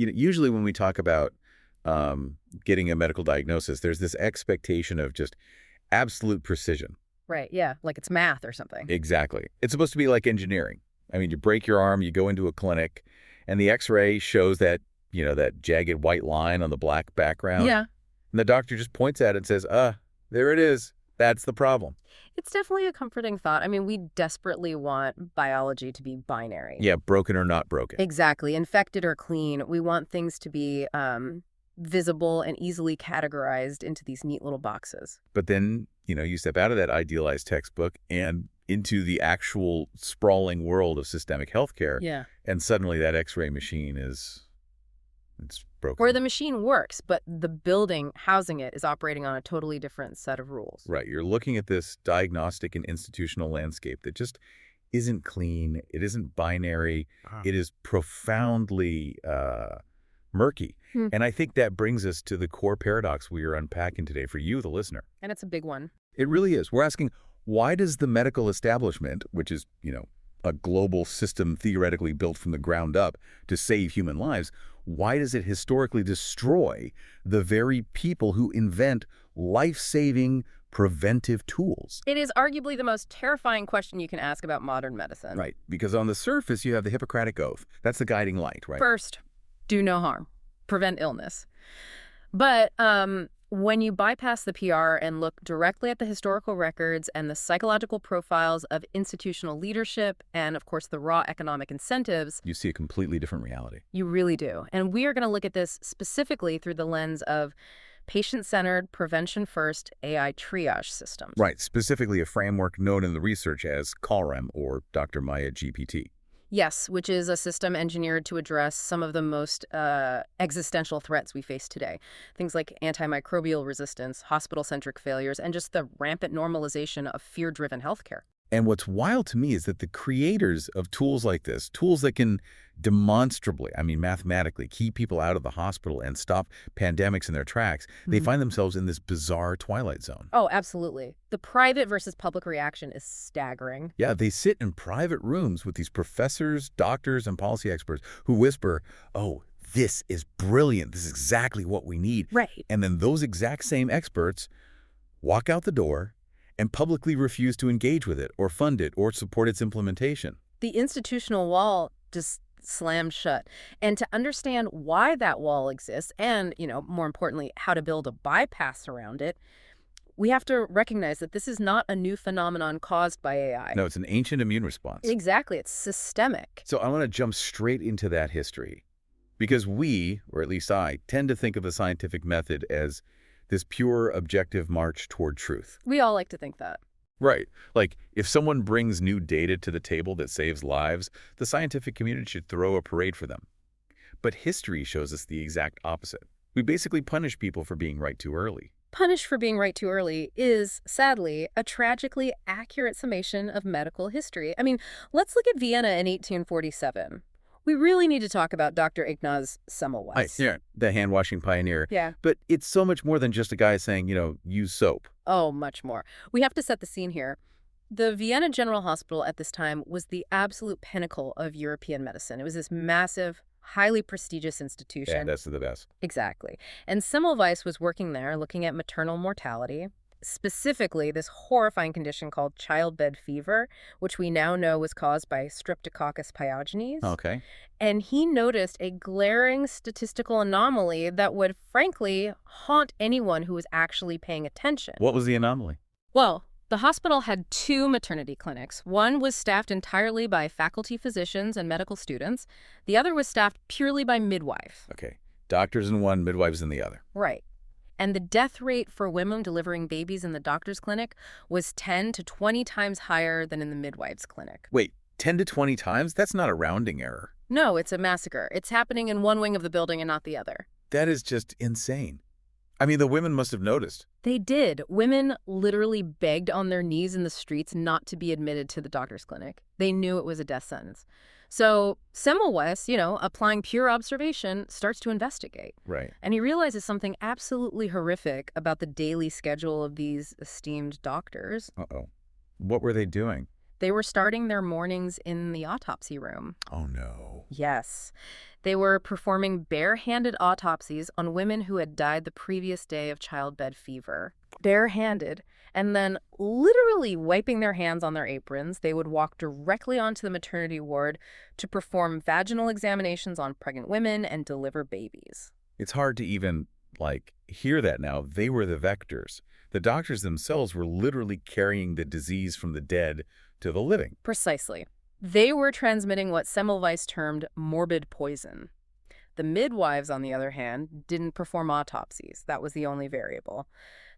usually when we talk about getting a medical diagnosis, there's this expectation of just absolute precision. Right, yeah, like it's math or something. Exactly. It's supposed to be like engineering. I mean, you break your arm, you go into a clinic, and the X-ray shows that, that jagged white line on the black background. Yeah. And the doctor just points at it and says, there it is. That's the problem. It's definitely a comforting thought. I mean, we desperately want biology to be binary. Yeah, broken or not broken. Exactly. Infected or clean. We want things to be visible and easily categorized into these neat little boxes. But then, you step out of that idealized textbook and into the actual sprawling world of systemic healthcare. Yeah. And suddenly that X-ray machine it's broken. Where the machine works, but the building housing it is operating on a totally different set of rules. Right. You're looking at this diagnostic and institutional landscape that just isn't clean. It isn't binary. It is profoundly murky. And I think that brings us to the core paradox we are unpacking today for you, the listener. And it's a big one. It really is. We're asking, why does the medical establishment, which is, a global system theoretically built from the ground up to save human lives, why does it historically destroy the very people who invent life-saving preventive tools? It is arguably the most terrifying question you can ask about modern medicine. Right, because on the surface you have the Hippocratic Oath. That's the guiding light, right? First, do no harm. Prevent illness. But when you bypass the PR and look directly at the historical records and the psychological profiles of institutional leadership and, of course, the raw economic incentives, you see a completely different reality. You really do. And we are going to look at this specifically through the lens of patient-centered, prevention-first AI triage systems. Right, specifically a framework known in the research as CallREM, or Dr. Maya GPT. Yes, which is a system engineered to address some of the most existential threats we face today. Things like antimicrobial resistance, hospital-centric failures, and just the rampant normalization of fear-driven healthcare. And what's wild to me is that the creators of tools like this, tools that can demonstrably, mathematically, keep people out of the hospital and stop pandemics in their tracks, they find themselves in this bizarre twilight zone. Oh, absolutely. The private versus public reaction is staggering. Yeah, they sit in private rooms with these professors, doctors, and policy experts who whisper, oh, this is brilliant. This is exactly what we need. Right. And then those exact same experts walk out the door and publicly refuse to engage with it or fund it or support its implementation. The institutional wall just slammed shut. And to understand why that wall exists and, more importantly, how to build a bypass around it, we have to recognize that this is not a new phenomenon caused by AI. No, it's an ancient immune response. Exactly. It's systemic. So I want to jump straight into that history because we, or at least I, tend to think of the scientific method as this pure, objective march toward truth. We all like to think that. Right. Like, if someone brings new data to the table that saves lives, the scientific community should throw a parade for them. But history shows us the exact opposite. We basically punish people for being right too early. Punish for being right too early is, sadly, a tragically accurate summation of medical history. Let's look at Vienna in 1847. We really need to talk about Dr. Ignaz Semmelweis. Yeah, the hand-washing pioneer. Yeah. But it's so much more than just a guy saying, use soap. Oh, much more. We have to set the scene here. The Vienna General Hospital at this time was the absolute pinnacle of European medicine. It was this massive, highly prestigious institution. Yeah, that's the best. Exactly. And Semmelweis was working there looking at maternal mortality, specifically this horrifying condition called childbed fever, which we now know was caused by Streptococcus pyogenes. Okay. And he noticed a glaring statistical anomaly that would, frankly, haunt anyone who was actually paying attention. What was the anomaly? Well, the hospital had 2 maternity clinics. One was staffed entirely by faculty physicians and medical students. The other was staffed purely by midwives. Okay. Doctors in one, midwives in the other. Right. And the death rate for women delivering babies in the doctor's clinic was 10 to 20 times higher than in the midwife's clinic. Wait, 10 to 20 times? That's not a rounding error. No, it's a massacre. It's happening in one wing of the building and not the other. That is just insane. The women must have noticed. They did. Women literally begged on their knees in the streets not to be admitted to the doctor's clinic. They knew it was a death sentence. So Semmelweis, applying pure observation, starts to investigate. Right. And he realizes something absolutely horrific about the daily schedule of these esteemed doctors. Uh-oh. What were they doing? They were starting their mornings in the autopsy room. Oh, no. Yes. They were performing barehanded autopsies on women who had died the previous day of childbed fever. Barehanded, and then literally wiping their hands on their aprons, they would walk directly onto the maternity ward to perform vaginal examinations on pregnant women and deliver babies. It's hard to even, hear that now. They were the vectors. The doctors themselves were literally carrying the disease from the dead to the living. Precisely. They were transmitting what Semmelweis termed morbid poison. The midwives, on the other hand, didn't perform autopsies. That was the only variable.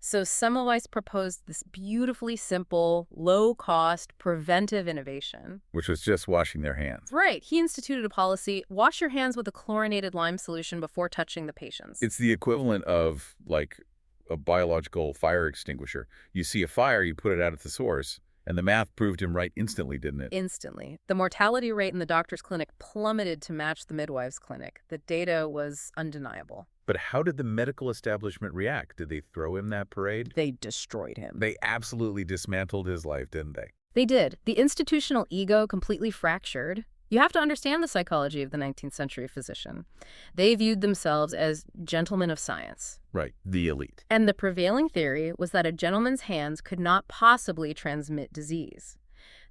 So Semmelweis proposed this beautifully simple, low-cost, preventive innovation. Which was just washing their hands. Right. He instituted a policy, wash your hands with a chlorinated lime solution before touching the patients. It's the equivalent of, a biological fire extinguisher. You see a fire, you put it out at the source. And the math proved him right instantly, didn't it? Instantly. The mortality rate in the doctor's clinic plummeted to match the midwife's clinic. The data was undeniable. But how did the medical establishment react? Did they throw him that parade? They destroyed him. They absolutely dismantled his life, didn't they? They did. The institutional ego completely fractured. You have to understand the psychology of the 19th century physician. They viewed themselves as gentlemen of science. Right, the elite. And the prevailing theory was that a gentleman's hands could not possibly transmit disease.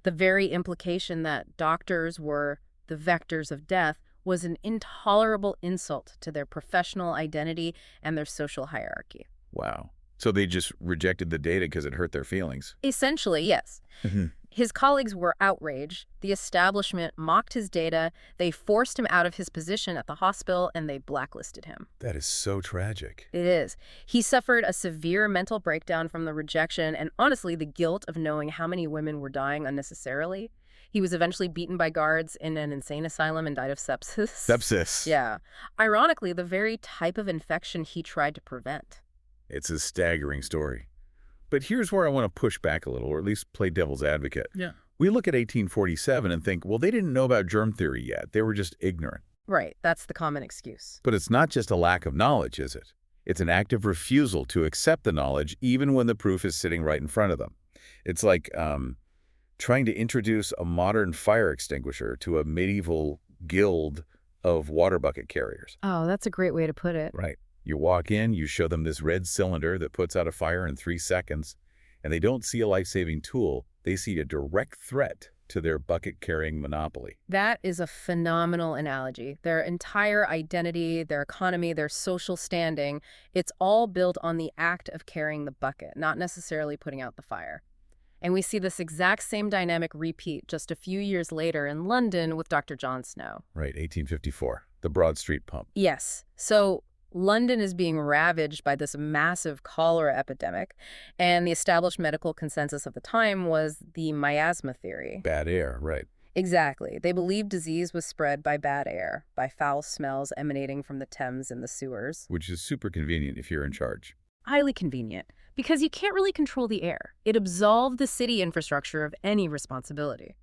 The very implication that doctors were the vectors of death was an intolerable insult to their professional identity and their social hierarchy. Wow. So they just rejected the data because it hurt their feelings. Essentially, yes. His colleagues were outraged. The establishment mocked his data. They forced him out of his position at the hospital, and they blacklisted him. That is so tragic. It is. He suffered a severe mental breakdown from the rejection and, honestly, the guilt of knowing how many women were dying unnecessarily. He was eventually beaten by guards in an insane asylum and died of sepsis. Sepsis. Yeah. Ironically, the very type of infection he tried to prevent. It's a staggering story. But here's where I want to push back a little, or at least play devil's advocate. Yeah. We look at 1847 and think, well, they didn't know about germ theory yet. They were just ignorant. Right. That's the common excuse. But it's not just a lack of knowledge, is it? It's an active refusal to accept the knowledge even when the proof is sitting right in front of them. It's like trying to introduce a modern fire extinguisher to a medieval guild of water bucket carriers. Oh, that's a great way to put it. Right. You walk in, you show them this red cylinder that puts out a fire in 3 seconds, and they don't see a life-saving tool. They see a direct threat to their bucket-carrying monopoly. That is a phenomenal analogy. Their entire identity, their economy, their social standing, it's all built on the act of carrying the bucket, not necessarily putting out the fire. And we see this exact same dynamic repeat just a few years later in London with Dr. John Snow. Right, 1854, the Broad Street pump. Yes. So London is being ravaged by this massive cholera epidemic, and the established medical consensus of the time was the miasma theory. Bad air, right. Exactly. They believed disease was spread by bad air, by foul smells emanating from the Thames and the sewers. Which is super convenient if you're in charge. Highly convenient, because you can't really control the air. It absolved the city infrastructure of any responsibility.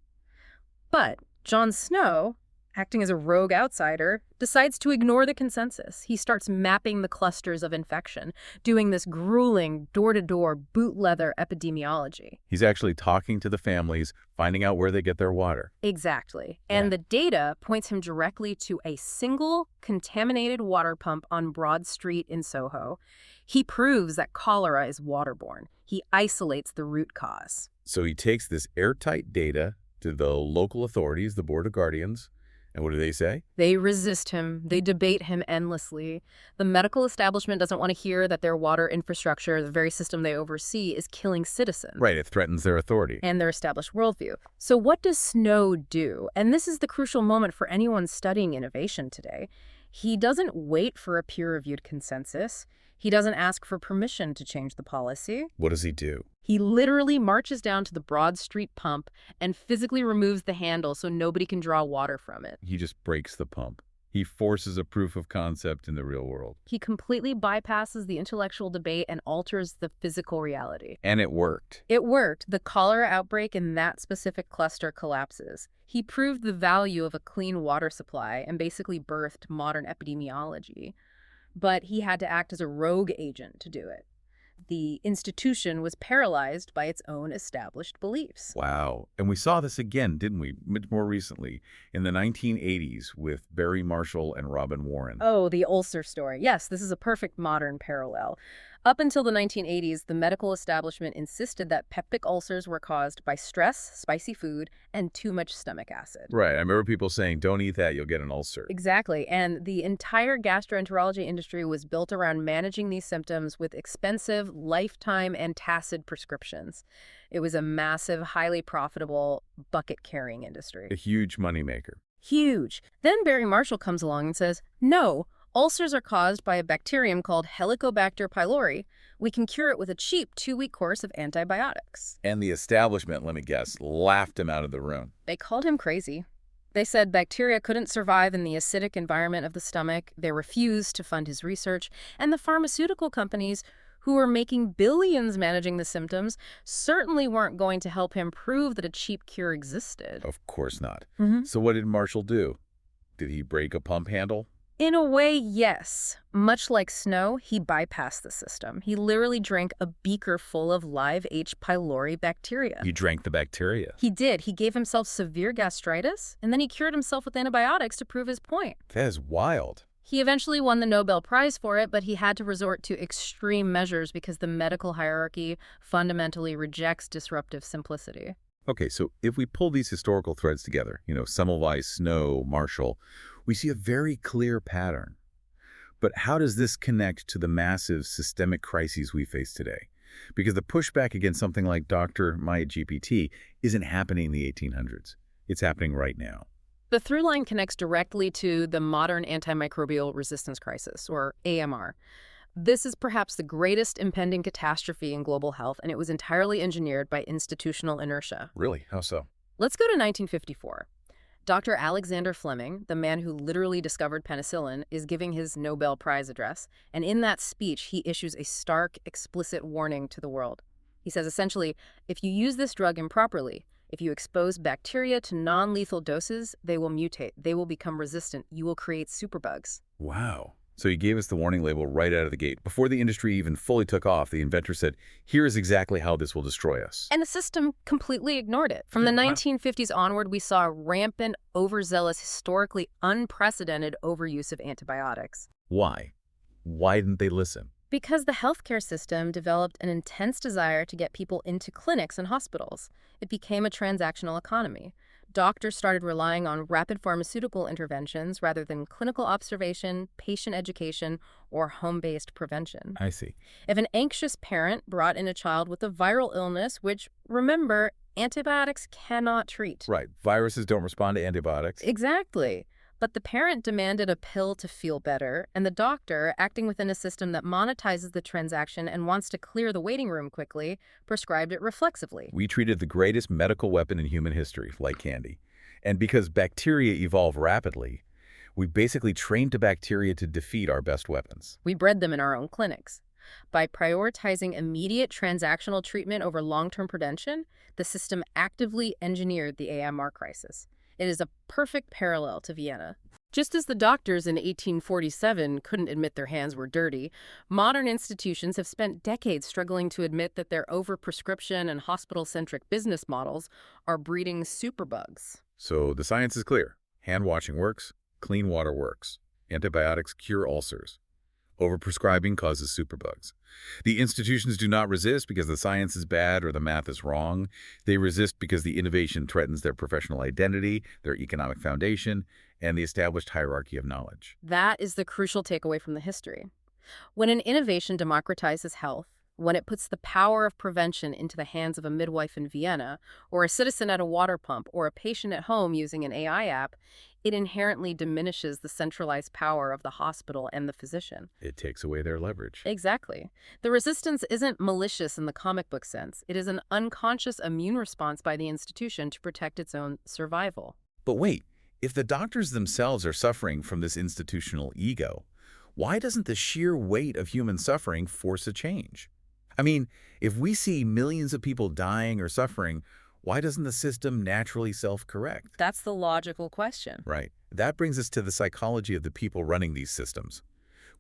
But John Snow, acting as a rogue outsider, decides to ignore the consensus. He starts mapping the clusters of infection, doing this grueling door-to-door boot leather epidemiology. He's actually talking to the families, finding out where they get their water. Exactly. And the data points him directly to a single contaminated water pump on Broad Street in Soho. He proves that cholera is waterborne. He isolates the root cause. So he takes this airtight data to the local authorities, the Board of Guardians. And what do they say? They resist him. They debate him endlessly. The medical establishment doesn't want to hear that their water infrastructure, the very system they oversee, is killing citizens. Right, it threatens their authority. And their established worldview. So what does Snow do? And this is the crucial moment for anyone studying innovation today. He doesn't wait for a peer-reviewed consensus. He doesn't ask for permission to change the policy. What does he do? He literally marches down to the Broad Street pump and physically removes the handle so nobody can draw water from it. He just breaks the pump. He forces a proof of concept in the real world. He completely bypasses the intellectual debate and alters the physical reality. And it worked. It worked. The cholera outbreak in that specific cluster collapses. He proved the value of a clean water supply and basically birthed modern epidemiology. But he had to act as a rogue agent to do it. The institution was paralyzed by its own established beliefs. Wow. And we saw this again, didn't we, much more recently, in the 1980s with Barry Marshall and Robin Warren. Oh, the ulcer story. Yes, this is a perfect modern parallel. Up until the 1980s, the medical establishment insisted that peptic ulcers were caused by stress, spicy food, and too much stomach acid. Right. I remember people saying, don't eat that, you'll get an ulcer. Exactly. And the entire gastroenterology industry was built around managing these symptoms with expensive, lifetime antacid prescriptions. It was a massive, highly profitable, bucket-carrying industry. A huge moneymaker. Huge. Then Barry Marshall comes along and says, no, ulcers are caused by a bacterium called Helicobacter pylori. We can cure it with a cheap 2-week course of antibiotics. And the establishment, let me guess, laughed him out of the room. They called him crazy. They said bacteria couldn't survive in the acidic environment of the stomach. They refused to fund his research. And the pharmaceutical companies, who were making billions managing the symptoms, certainly weren't going to help him prove that a cheap cure existed. Of course not. Mm-hmm. So what did Marshall do? Did he break a pump handle? In a way, yes. Much like Snow, he bypassed the system. He literally drank a beaker full of live H. pylori bacteria. He drank the bacteria. He did. He gave himself severe gastritis, and then he cured himself with antibiotics to prove his point. That is wild. He eventually won the Nobel Prize for it, but he had to resort to extreme measures because the medical hierarchy fundamentally rejects disruptive simplicity. Okay, so if we pull these historical threads together, Semmelweis, Snow, Marshall, we see a very clear pattern. But how does this connect to the massive systemic crises we face today? Because the pushback against something like Dr. MyGPT isn't happening in the 1800s. It's happening right now. The through line connects directly to the modern antimicrobial resistance crisis, or AMR. This is perhaps the greatest impending catastrophe in global health, and it was entirely engineered by institutional inertia. Really? How so? Let's go to 1954. Dr. Alexander Fleming, the man who literally discovered penicillin, is giving his Nobel Prize address, and in that speech, he issues a stark, explicit warning to the world. He says essentially, if you use this drug improperly, if you expose bacteria to non-lethal doses, they will mutate, they will become resistant, you will create superbugs. Wow. So he gave us the warning label right out of the gate. Before the industry even fully took off, the inventor said, here is exactly how this will destroy us. And the system completely ignored it. From the 1950s onward, we saw rampant, overzealous, historically unprecedented overuse of antibiotics. Why? Why didn't they listen? Because the healthcare system developed an intense desire to get people into clinics and hospitals. It became a transactional economy. Doctors started relying on rapid pharmaceutical interventions rather than clinical observation, patient education, or home-based prevention. I see. If an anxious parent brought in a child with a viral illness, which, remember, antibiotics cannot treat. Right. Viruses don't respond to antibiotics. Exactly. But the parent demanded a pill to feel better, and the doctor, acting within a system that monetizes the transaction and wants to clear the waiting room quickly, prescribed it reflexively. We treated the greatest medical weapon in human history like candy. And because bacteria evolve rapidly, we basically trained the bacteria to defeat our best weapons. We bred them in our own clinics. By prioritizing immediate transactional treatment over long-term prevention, the system actively engineered the AMR crisis. It is a perfect parallel to Vienna. Just as the doctors in 1847 couldn't admit their hands were dirty, modern institutions have spent decades struggling to admit that their overprescription and hospital-centric business models are breeding superbugs. So the science is clear. Hand washing works. Clean water works. Antibiotics cure ulcers. Overprescribing causes superbugs. The institutions do not resist because the science is bad or the math is wrong. They resist because the innovation threatens their professional identity, their economic foundation, and the established hierarchy of knowledge. That is the crucial takeaway from the history. When an innovation democratizes health, when it puts the power of prevention into the hands of a midwife in Vienna, or a citizen at a water pump, or a patient at home using an AI app, it inherently diminishes the centralized power of the hospital and the physician. It takes away their leverage. Exactly. The resistance isn't malicious in the comic book sense. It is an unconscious immune response by the institution to protect its own survival. But wait, if the doctors themselves are suffering from this institutional ego, why doesn't the sheer weight of human suffering force a change? I mean, if we see millions of people dying or suffering, why doesn't the system naturally self-correct? That's the logical question. Right. That brings us to the psychology of the people running these systems.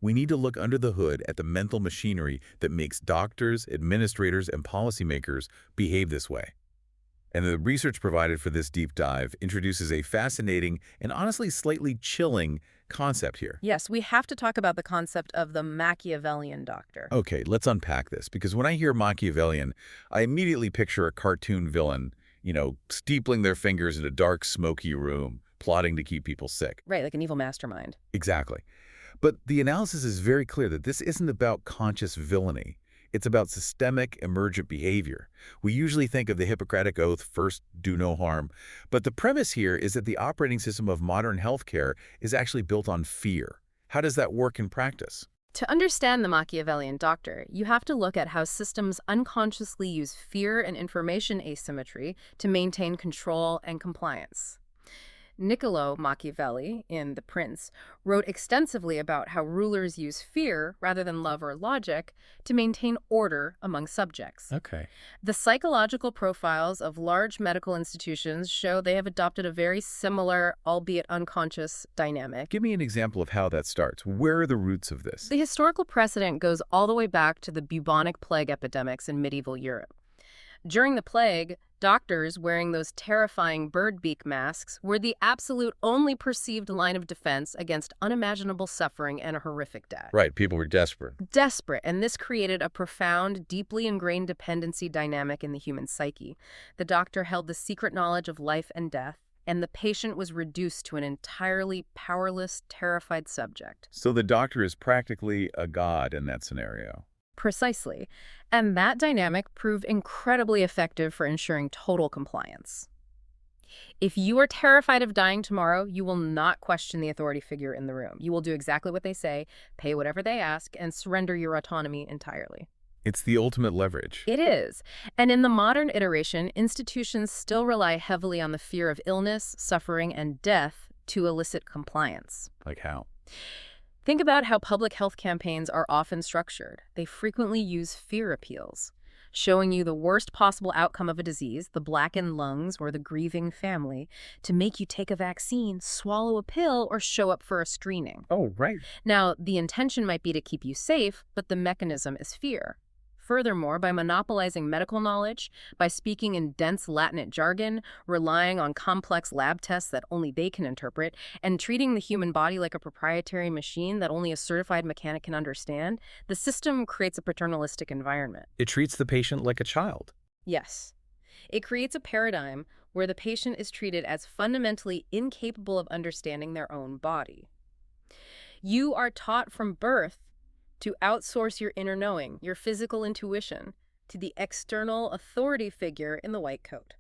We need to look under the hood at the mental machinery that makes doctors, administrators, and policymakers behave this way. And the research provided for this deep dive introduces a fascinating and honestly slightly chilling concept here. Yes, we have to talk about the concept of the Machiavellian doctor. Okay, let's unpack this, because when I hear Machiavellian, I immediately picture a cartoon villain, steepling their fingers in a dark, smoky room, plotting to keep people sick. Right, like an evil mastermind. Exactly. But the analysis is very clear that this isn't about conscious villainy. It's about systemic, emergent behavior. We usually think of the Hippocratic Oath, first do no harm, but the premise here is that the operating system of modern healthcare is actually built on fear. How does that work in practice? To understand the Machiavellian doctor, you have to look at how systems unconsciously use fear and information asymmetry to maintain control and compliance. Niccolo Machiavelli, in The Prince, wrote extensively about how rulers use fear, rather than love or logic, to maintain order among subjects. Okay. The psychological profiles of large medical institutions show they have adopted a very similar, albeit unconscious, dynamic. Give me an example of how that starts. Where are the roots of this? The historical precedent goes all the way back to the bubonic plague epidemics in medieval Europe. During the plague, doctors wearing those terrifying bird beak masks were the absolute only perceived line of defense against unimaginable suffering and a horrific death. Right, people were desperate. Desperate, and this created a profound, deeply ingrained dependency dynamic in the human psyche. The doctor held the secret knowledge of life and death, and the patient was reduced to an entirely powerless, terrified subject. So the doctor is practically a god in that scenario. Precisely. And that dynamic proved incredibly effective for ensuring total compliance. If you are terrified of dying tomorrow, you will not question the authority figure in the room. You will do exactly what they say, pay whatever they ask, and surrender your autonomy entirely. It's the ultimate leverage. It is. And in the modern iteration, institutions still rely heavily on the fear of illness, suffering, and death to elicit compliance. Like how? Think about how public health campaigns are often structured. They frequently use fear appeals, showing you the worst possible outcome of a disease, the blackened lungs or the grieving family, to make you take a vaccine, swallow a pill, or show up for a screening. Oh, right. Now, the intention might be to keep you safe, but the mechanism is fear. Furthermore, by monopolizing medical knowledge, by speaking in dense Latinate jargon, relying on complex lab tests that only they can interpret, and treating the human body like a proprietary machine that only a certified mechanic can understand, the system creates a paternalistic environment. It treats the patient like a child. Yes. It creates a paradigm where the patient is treated as fundamentally incapable of understanding their own body. You are taught from birth to outsource your inner knowing, your physical intuition, to the external authority figure in the white coat.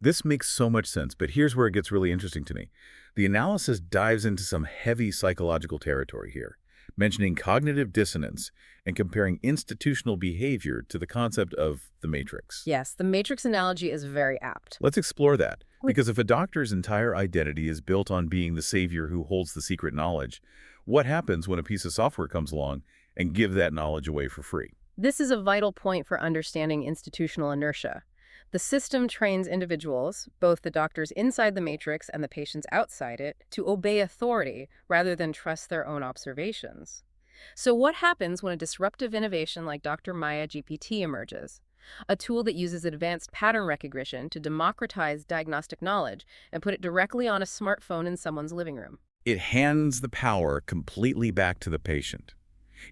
This makes so much sense, but here's where it gets really interesting to me. The analysis dives into some heavy psychological territory here, mentioning cognitive dissonance and comparing institutional behavior to the concept of the matrix. Yes, the matrix analogy is very apt. Let's explore that, because if a doctor's entire identity is built on being the savior who holds the secret knowledge, what happens when a piece of software comes along and gives that knowledge away for free? This is a vital point for understanding institutional inertia. The system trains individuals, both the doctors inside the matrix and the patients outside it, to obey authority rather than trust their own observations. So what happens when a disruptive innovation like Dr. Maya GPT emerges? A tool that uses advanced pattern recognition to democratize diagnostic knowledge and put it directly on a smartphone in someone's living room. It hands the power completely back to the patient.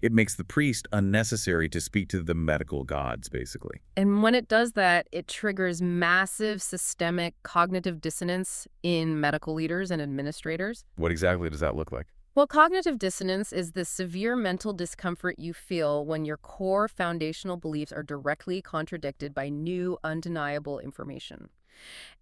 It makes the priest unnecessary to speak to the medical gods, basically. And when it does that, it triggers massive systemic cognitive dissonance in medical leaders and administrators. What exactly does that look like? Well, cognitive dissonance is the severe mental discomfort you feel when your core foundational beliefs are directly contradicted by new, undeniable information.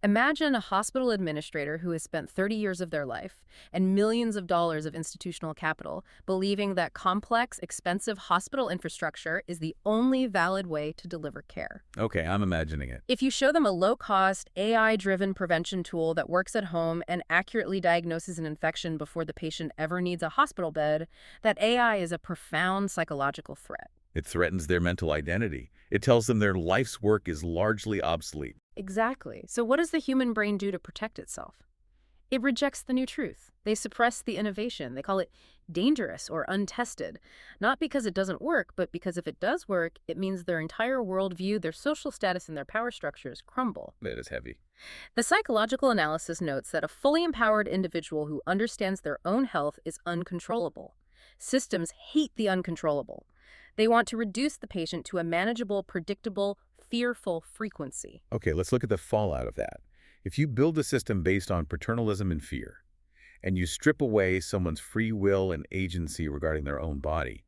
Imagine a hospital administrator who has spent 30 years of their life and millions of dollars of institutional capital believing that complex, expensive hospital infrastructure is the only valid way to deliver care. Okay, I'm imagining it. If you show them a low-cost, AI-driven prevention tool that works at home and accurately diagnoses an infection before the patient ever needs a hospital bed, that AI is a profound psychological threat. It threatens their mental identity. It tells them their life's work is largely obsolete. Exactly. So what does the human brain do to protect itself? It rejects the new truth. They suppress the innovation. They call it dangerous or untested. Not because it doesn't work, but because if it does work, it means their entire worldview, their social status, and their power structures crumble. That is heavy. The psychological analysis notes that a fully empowered individual who understands their own health is uncontrollable. Systems hate the uncontrollable. They want to reduce the patient to a manageable, predictable, fearful frequency. Okay, let's look at the fallout of that. If you build a system based on paternalism and fear, and you strip away someone's free will and agency regarding their own body,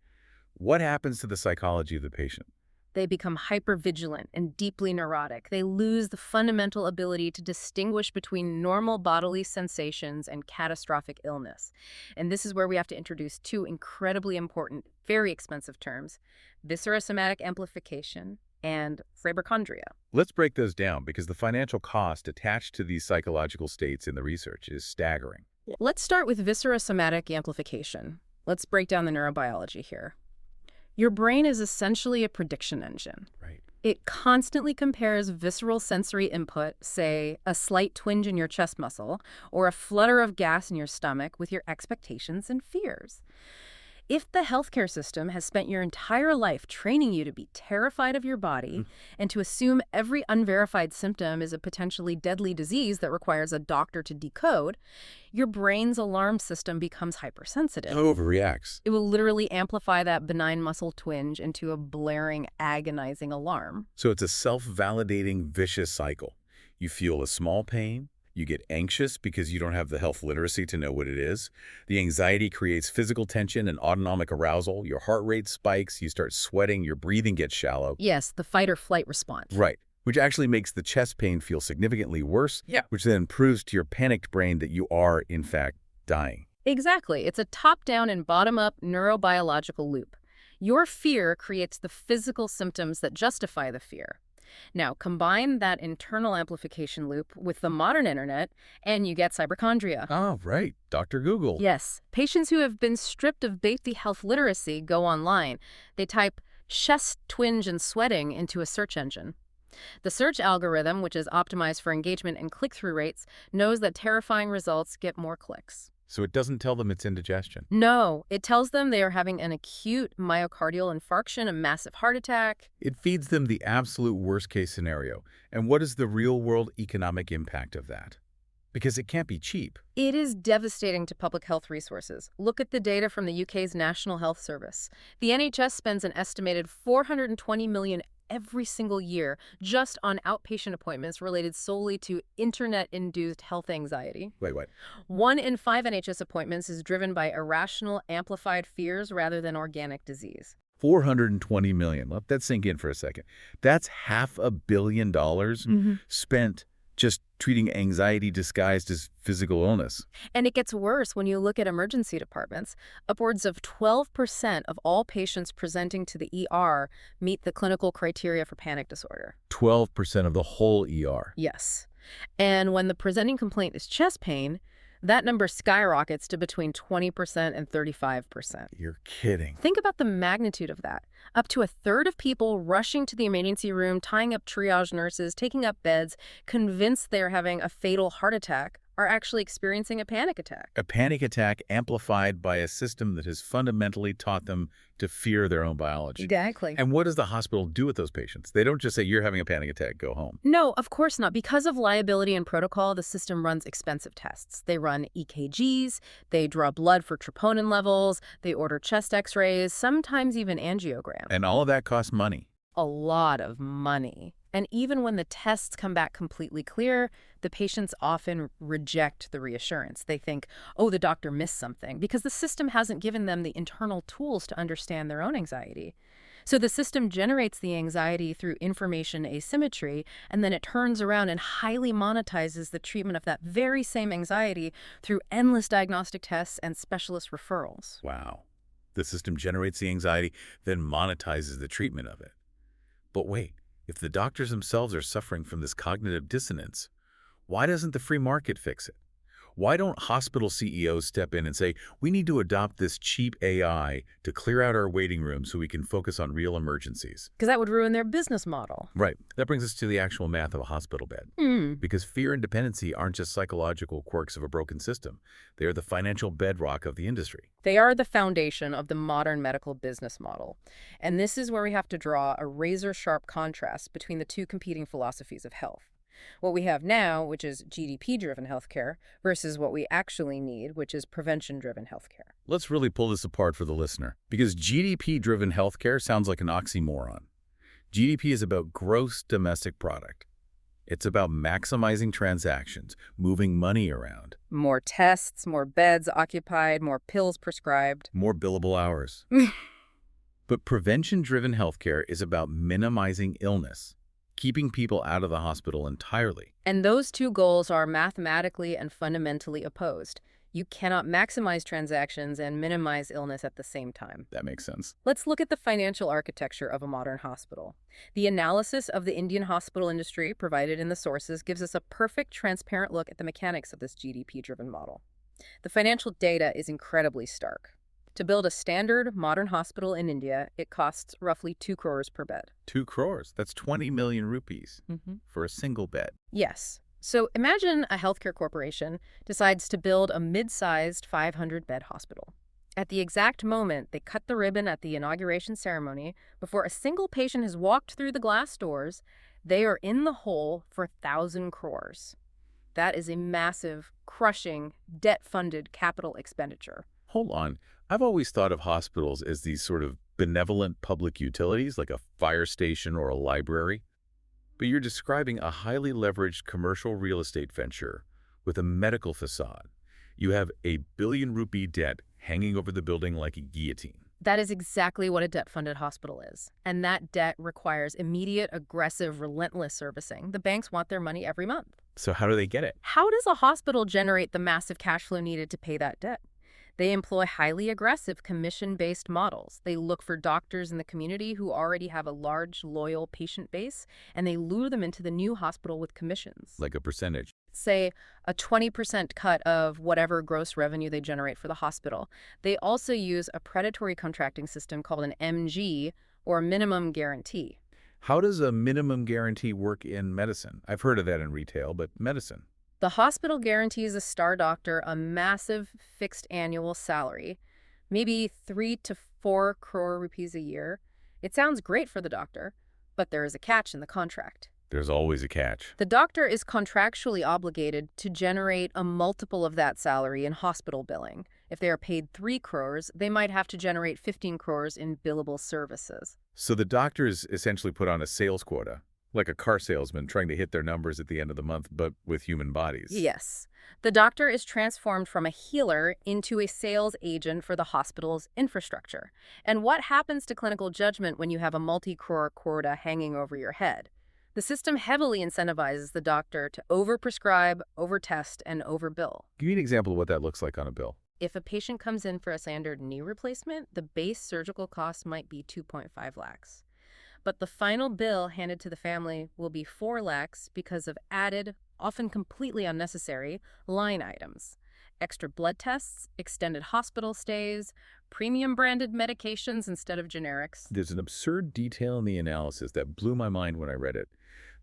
what happens to the psychology of the patient? They become hypervigilant and deeply neurotic. They lose the fundamental ability to distinguish between normal bodily sensations and catastrophic illness. And this is where we have to introduce two incredibly important, very expensive terms: viscerosomatic amplification and hypochondria. Let's break those down because the financial cost attached to these psychological states in the research is staggering. Let's start with viscerosomatic amplification. Let's break down the neurobiology here. Your brain is essentially a prediction engine. Right. It constantly compares visceral sensory input, say a slight twinge in your chest muscle or a flutter of gas in your stomach, with your expectations and fears. If the healthcare system has spent your entire life training you to be terrified of your body and to assume every unverified symptom is a potentially deadly disease that requires a doctor to decode, your brain's alarm system becomes hypersensitive. It overreacts. It will literally amplify that benign muscle twinge into a blaring, agonizing alarm. So it's a self-validating vicious cycle. You feel a small pain. You get anxious because you don't have the health literacy to know what it is. The anxiety creates physical tension and autonomic arousal. Your heart rate spikes, you start sweating, your breathing gets shallow. Yes, the fight or flight response. Right, which actually makes the chest pain feel significantly worse, which then proves to your panicked brain that you are, in fact, dying. Exactly. It's a top-down and bottom-up neurobiological loop. Your fear creates the physical symptoms that justify the fear. Now, combine that internal amplification loop with the modern internet, and you get hypochondria. Oh, right. Dr. Google. Yes. Patients who have been stripped of basic health literacy go online. They type chest twinge and sweating into a search engine. The search algorithm, which is optimized for engagement and click-through rates, knows that terrifying results get more clicks. So it doesn't tell them it's indigestion. No, it tells them they are having an acute myocardial infarction, a massive heart attack. It feeds them the absolute worst-case scenario. And what is the real-world economic impact of that? Because it can't be cheap. It is devastating to public health resources. Look at the data from the UK's National Health Service. The NHS spends an estimated $420 million every single year just on outpatient appointments related solely to internet-induced health anxiety. Wait, what? 1 in 5 NHS appointments is driven by irrational, amplified fears rather than organic disease. 420 million. Let that sink in for a second. That's $500 million spent just treating anxiety disguised as physical illness. And it gets worse when you look at emergency departments. Upwards of 12% of all patients presenting to the ER meet the clinical criteria for panic disorder. 12% of the whole ER. Yes. And when the presenting complaint is chest pain, that number skyrockets to between 20% and 35%. You're kidding. Think about the magnitude of that. Up to a third of people rushing to the emergency room, tying up triage nurses, taking up beds, convinced they're having a fatal heart attack, are actually experiencing a panic attack. A panic attack amplified by a system that has fundamentally taught them to fear their own biology. Exactly. And what does the hospital do with those patients? They don't just say, you're having a panic attack, go home. No, of course not. Because of liability and protocol, the system runs expensive tests. They run EKGs, they draw blood for troponin levels, they order chest x-rays, sometimes even angiograms. And all of that costs money. A lot of money. And even when the tests come back completely clear, the patients often reject the reassurance. They think, oh, the doctor missed something, because the system hasn't given them the internal tools to understand their own anxiety. So the system generates the anxiety through information asymmetry, and then it turns around and highly monetizes the treatment of that very same anxiety through endless diagnostic tests and specialist referrals. Wow. The system generates the anxiety, then monetizes the treatment of it. But wait. If the doctors themselves are suffering from this cognitive dissonance, why doesn't the free market fix it? Why don't hospital CEOs step in and say, we need to adopt this cheap AI to clear out our waiting room so we can focus on real emergencies? Because that would ruin their business model. Right. That brings us to the actual math of a hospital bed. Because fear and dependency aren't just psychological quirks of a broken system. They are the financial bedrock of the industry. They are the foundation of the modern medical business model. And this is where we have to draw a razor-sharp contrast between the two competing philosophies of health. What we have now, which is GDP-driven healthcare, versus what we actually need, which is prevention-driven healthcare. Let's really pull this apart for the listener, because GDP-driven healthcare sounds like an oxymoron. GDP is about gross domestic product. It's about maximizing transactions, moving money around. More tests, more beds occupied, more pills prescribed. More billable hours. But prevention-driven healthcare is about minimizing illness, keeping people out of the hospital entirely. And those two goals are mathematically and fundamentally opposed. You cannot maximize transactions and minimize illness at the same time. That makes sense. Let's look at the financial architecture of a modern hospital. The analysis of the Indian hospital industry provided in the sources gives us a perfect, transparent look at the mechanics of this GDP-driven model. The financial data is incredibly stark. To build a standard modern hospital in India, it costs roughly 2 crores per bed. 2 crores. That's 20 million rupees for a single bed. Yes. So imagine a healthcare corporation decides to build a mid-sized 500-bed hospital. At the exact moment they cut the ribbon at the inauguration ceremony, before a single patient has walked through the glass doors, they are in the hole for 1,000 crores. That is a massive, crushing, debt-funded capital expenditure. Hold on. I've always thought of hospitals as these sort of benevolent public utilities, like a fire station or a library. But you're describing a highly leveraged commercial real estate venture with a medical facade. You have a billion-rupee debt hanging over the building like a guillotine. That is exactly what a debt-funded hospital is. And that debt requires immediate, aggressive, relentless servicing. The banks want their money every month. So how do they get it? How does a hospital generate the massive cash flow needed to pay that debt? They employ highly aggressive commission-based models. They look for doctors in the community who already have a large, loyal patient base, and they lure them into the new hospital with commissions. Like a percentage. Say, a 20% cut of whatever gross revenue they generate for the hospital. They also use a predatory contracting system called an MG, or minimum guarantee. How does a minimum guarantee work in medicine? I've heard of that in retail, but medicine. The hospital guarantees a star doctor a massive fixed annual salary, maybe 3 to 4 crore rupees a year. It sounds great for the doctor, but there is a catch in the contract. There's always a catch. The doctor is contractually obligated to generate a multiple of that salary in hospital billing. If they are paid 3 crores, they might have to generate 15 crores in billable services. So the doctors essentially put on a sales quota, like a car salesman trying to hit their numbers at the end of the month, but with human bodies. Yes. The doctor is transformed from a healer into a sales agent for the hospital's infrastructure. And what happens to clinical judgment when you have a multi-crore quota hanging over your head? The system heavily incentivizes the doctor to overprescribe, overtest, and overbill. Give me an example of what that looks like on a bill. If a patient comes in for a standard knee replacement, the base surgical cost might be 2.5 lakhs. But the final bill handed to the family will be 4 lakhs because of added, often completely unnecessary, line items. Extra blood tests, extended hospital stays, premium-branded medications instead of generics. There's an absurd detail in the analysis that blew my mind when I read it.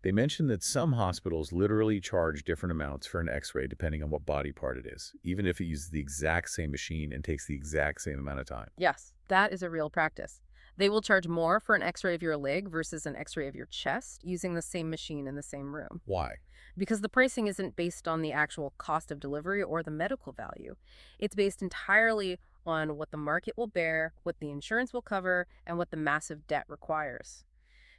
They mentioned that some hospitals literally charge different amounts for an X-ray depending on what body part it is, even if it uses the exact same machine and takes the exact same amount of time. Yes, that is a real practice. They will charge more for an X-ray of your leg versus an X-ray of your chest using the same machine in the same room. Why? Because the pricing isn't based on the actual cost of delivery or the medical value. It's based entirely on what the market will bear, what the insurance will cover, and what the massive debt requires.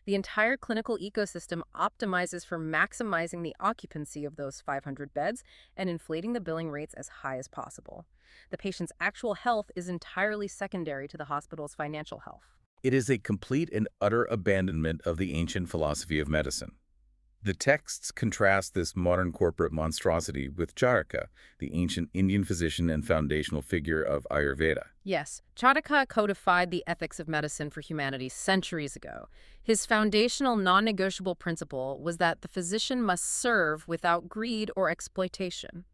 The entire clinical ecosystem optimizes for maximizing the occupancy of those 500 beds and inflating the billing rates as high as possible. The patient's actual health is entirely secondary to the hospital's financial health. It is a complete and utter abandonment of the ancient philosophy of medicine. The texts contrast this modern corporate monstrosity with Charaka, the ancient Indian physician and foundational figure of Ayurveda. Yes, Charaka codified the ethics of medicine for humanity centuries ago. His foundational non-negotiable principle was that the physician must serve without greed or exploitation.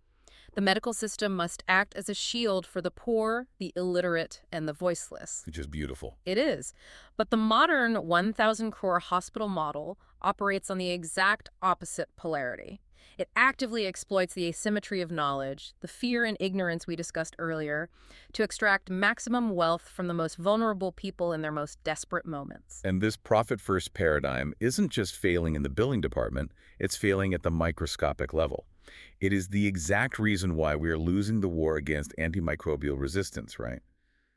The medical system must act as a shield for the poor, the illiterate, and the voiceless. Which is beautiful. It is. But the modern 1,000 crore hospital model operates on the exact opposite polarity. It actively exploits the asymmetry of knowledge, the fear and ignorance we discussed earlier, to extract maximum wealth from the most vulnerable people in their most desperate moments. And this profit-first paradigm isn't just failing in the billing department, it's failing at the microscopic level. It is the exact reason why we are losing the war against antimicrobial resistance, right?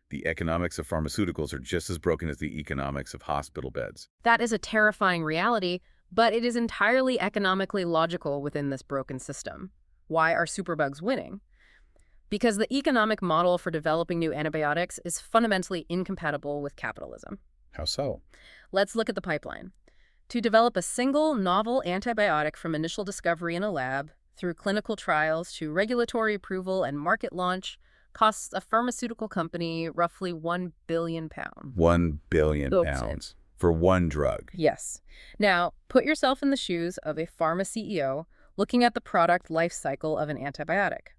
The economics of pharmaceuticals are just as broken as the economics of hospital beds. That is a terrifying reality, but it is entirely economically logical within this broken system. Why are superbugs winning? Because the economic model for developing new antibiotics is fundamentally incompatible with capitalism. How so? Let's look at the pipeline. To develop a single novel antibiotic from initial discovery in a lab, through clinical trials to regulatory approval and market launch, costs a pharmaceutical company roughly £1 billion. £1 billion for one drug. Yes. Now, put yourself in the shoes of a pharma CEO looking at the product life cycle of an antibiotic.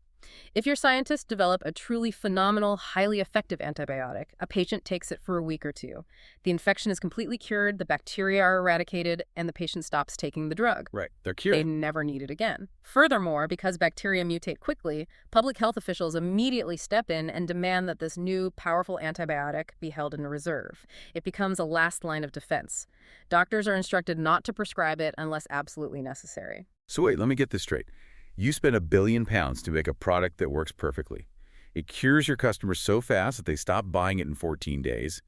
If your scientists develop a truly phenomenal, highly effective antibiotic, a patient takes it for a week or two. The infection is completely cured, the bacteria are eradicated, and the patient stops taking the drug. Right, they're cured. They never need it again. Furthermore, because bacteria mutate quickly, public health officials immediately step in and demand that this new, powerful antibiotic be held in reserve. It becomes a last line of defense. Doctors are instructed not to prescribe it unless absolutely necessary. So wait, let me get this straight. You spend £1 billion to make a product that works perfectly. It cures your customers so fast that they stop buying it in 14 days.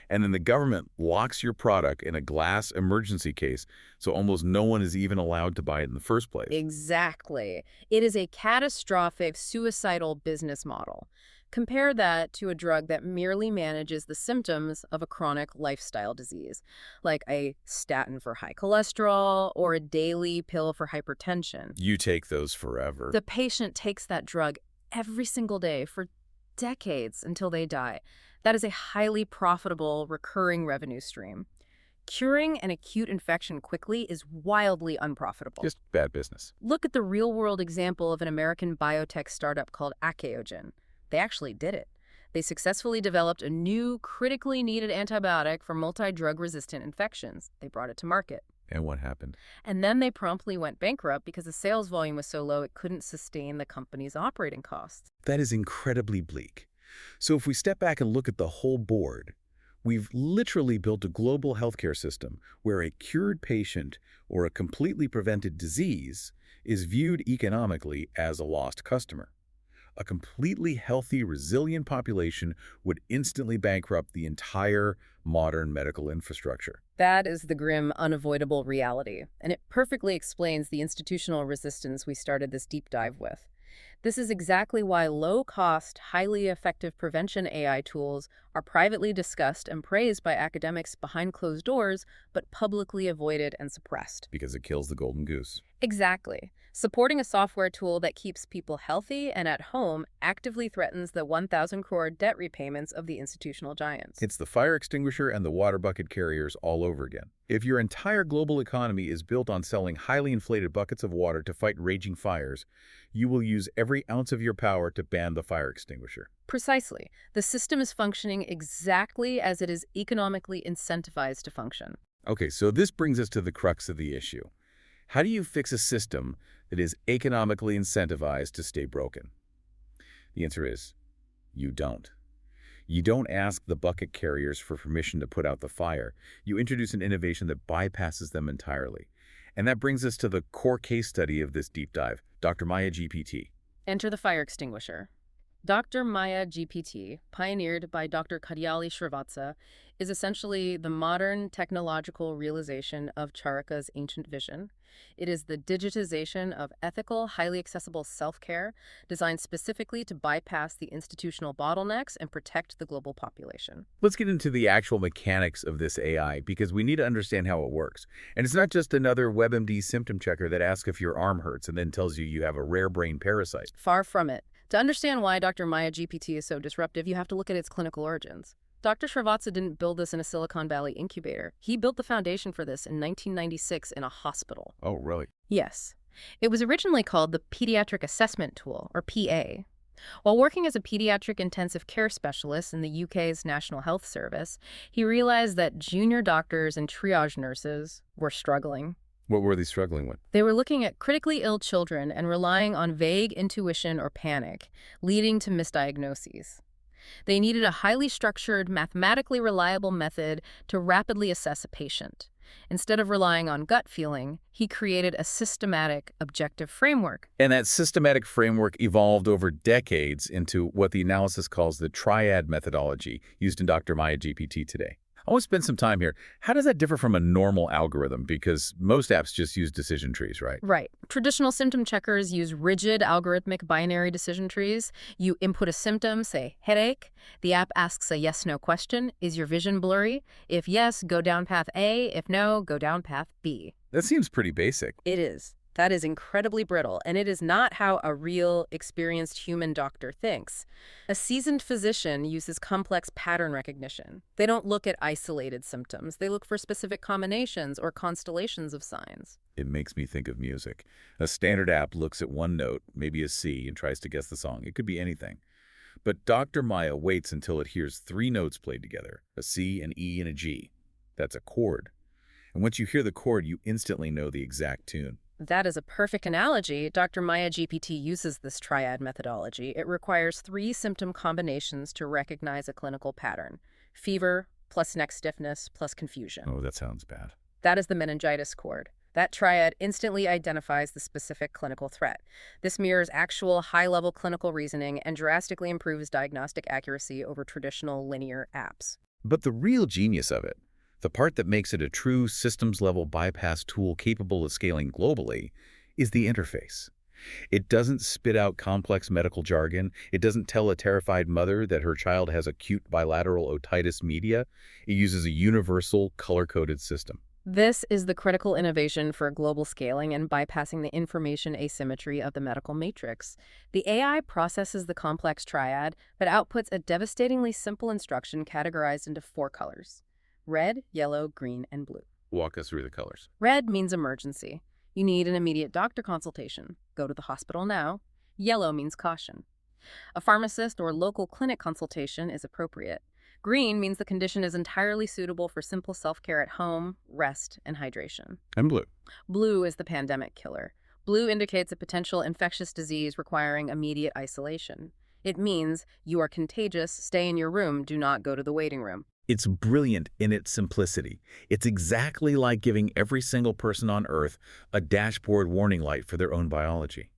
And then the government locks your product in a glass emergency case, so almost no one is even allowed to buy it in the first place. Exactly. It is a catastrophic, suicidal business model. Compare that to a drug that merely manages the symptoms of a chronic lifestyle disease, like a statin for high cholesterol or a daily pill for hypertension. You take those forever. The patient takes that drug every single day for decades until they die. That is a highly profitable, recurring revenue stream. Curing an acute infection quickly is wildly unprofitable. Just bad business. Look at the real-world example of an American biotech startup called Achaogen. They actually did it. They successfully developed a new, critically needed antibiotic for multi-drug-resistant infections. They brought it to market. And what happened? And then they promptly went bankrupt because the sales volume was so low it couldn't sustain the company's operating costs. That is incredibly bleak. So if we step back and look at the whole board, we've literally built a global healthcare system where a cured patient or a completely prevented disease is viewed economically as a lost customer. A completely healthy, resilient population would instantly bankrupt the entire modern medical infrastructure. That is the grim, unavoidable reality, and it perfectly explains the institutional resistance we started this deep dive with. This is exactly why low-cost, highly effective prevention AI tools are privately discussed and praised by academics behind closed doors, but publicly avoided and suppressed. Because it kills the golden goose. Exactly. Supporting a software tool that keeps people healthy and at home actively threatens the 1,000 crore debt repayments of the institutional giants. It's the fire extinguisher and the water bucket carriers all over again. If your entire global economy is built on selling highly inflated buckets of water to fight raging fires, you will use every ounce of your power to ban the fire extinguisher. Precisely. The system is functioning exactly as it is economically incentivized to function. Okay, so this brings us to the crux of the issue. How do you fix a system that is economically incentivized to stay broken? The answer is, you don't. You don't ask the bucket carriers for permission to put out the fire. You introduce an innovation that bypasses them entirely. And that brings us to the core case study of this deep dive, Dr. Maya GPT. Enter the fire extinguisher. Dr. Maya GPT, pioneered by Dr. Karyali Srivatsa, is essentially the modern technological realization of Charaka's ancient vision. It is the digitization of ethical, highly accessible self-care designed specifically to bypass the institutional bottlenecks and protect the global population. Let's get into the actual mechanics of this AI because we need to understand how it works. And it's not just another WebMD symptom checker that asks if your arm hurts and then tells you you have a rare brain parasite. Far from it. To understand why Dr. Maya GPT is so disruptive, you have to look at its clinical origins. Dr. Srivatsa didn't build this in a Silicon Valley incubator. He built the foundation for this in 1996 in a hospital. Oh, really? Yes. It was originally called the Pediatric Assessment Tool, or PA. While working as a pediatric intensive care specialist in the UK's National Health Service, he realized that junior doctors and triage nurses were struggling. What were they struggling with? They were looking at critically ill children and relying on vague intuition or panic, leading to misdiagnoses. They needed a highly structured, mathematically reliable method to rapidly assess a patient. Instead of relying on gut feeling, he created a systematic, objective framework. And that systematic framework evolved over decades into what the analysis calls the triad methodology used in Dr. Maya GPT today. I want to spend some time here. How does that differ from a normal algorithm? Because most apps just use decision trees, right? Right. Traditional symptom checkers use rigid algorithmic binary decision trees. You input a symptom, say headache. The app asks a yes-no question. Is your vision blurry? If yes, go down path A. If no, go down path B. That seems pretty basic. It is. That is incredibly brittle, and it is not how a real, experienced human doctor thinks. A seasoned physician uses complex pattern recognition. They don't look at isolated symptoms. They look for specific combinations or constellations of signs. It makes me think of music. A standard app looks at one note, maybe a C, and tries to guess the song. It could be anything. But Dr. Maya waits until it hears three notes played together, a C, an E, and a G. That's a chord. And once you hear the chord, you instantly know the exact tune. That is a perfect analogy. Dr. Maya GPT uses this triad methodology. It requires three symptom combinations to recognize a clinical pattern: fever plus neck stiffness plus confusion. Oh, that sounds bad. That is the meningitis chord. That triad instantly identifies the specific clinical threat. This mirrors actual high-level clinical reasoning and drastically improves diagnostic accuracy over traditional linear apps. But the real genius of it, the part that makes it a true systems-level bypass tool capable of scaling globally, is the interface. It doesn't spit out complex medical jargon. It doesn't tell a terrified mother that her child has acute bilateral otitis media. It uses a universal, color-coded system. This is the critical innovation for global scaling and bypassing the information asymmetry of the medical matrix. The AI processes the complex triad, but outputs a devastatingly simple instruction categorized into 4 colors: red, yellow, green, and blue. Walk us through the colors. Red means emergency. You need an immediate doctor consultation. Go to the hospital now. Yellow means caution. A pharmacist or local clinic consultation is appropriate. Green means the condition is entirely suitable for simple self-care at home, rest, and hydration. And blue. Blue is the pandemic killer. Blue indicates a potential infectious disease requiring immediate isolation. It means you are contagious, stay in your room, do not go to the waiting room. It's brilliant in its simplicity. It's exactly like giving every single person on Earth a dashboard warning light for their own biology.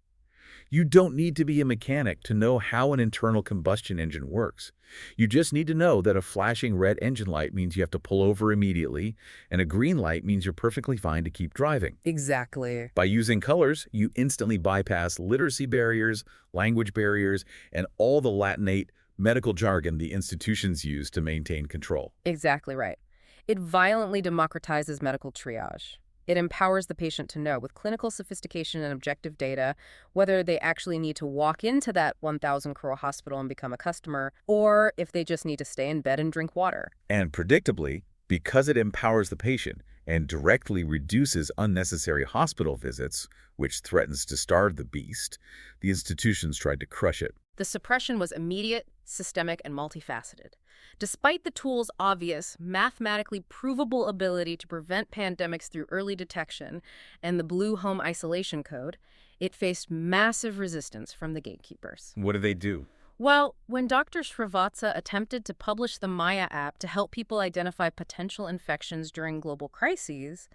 You don't need to be a mechanic to know how an internal combustion engine works. You just need to know that a flashing red engine light means you have to pull over immediately, and a green light means you're perfectly fine to keep driving. Exactly. By using colors, you instantly bypass literacy barriers, language barriers, and all the Latinate medical jargon the institutions use to maintain control. Exactly right. It violently democratizes medical triage. It empowers the patient to know, with clinical sophistication and objective data, whether they actually need to walk into that 1,000 crore hospital and become a customer, or if they just need to stay in bed and drink water. And predictably, because it empowers the patient and directly reduces unnecessary hospital visits, which threatens to starve the beast, the institutions tried to crush it. The suppression was immediate, systemic, and multifaceted. Despite the tool's obvious, mathematically provable ability to prevent pandemics through early detection and the Blue Home Isolation Code, it faced massive resistance from the gatekeepers. What did they do? Well, when Dr. Srivatsa attempted to publish the Maya app to help people identify potential infections during global crises,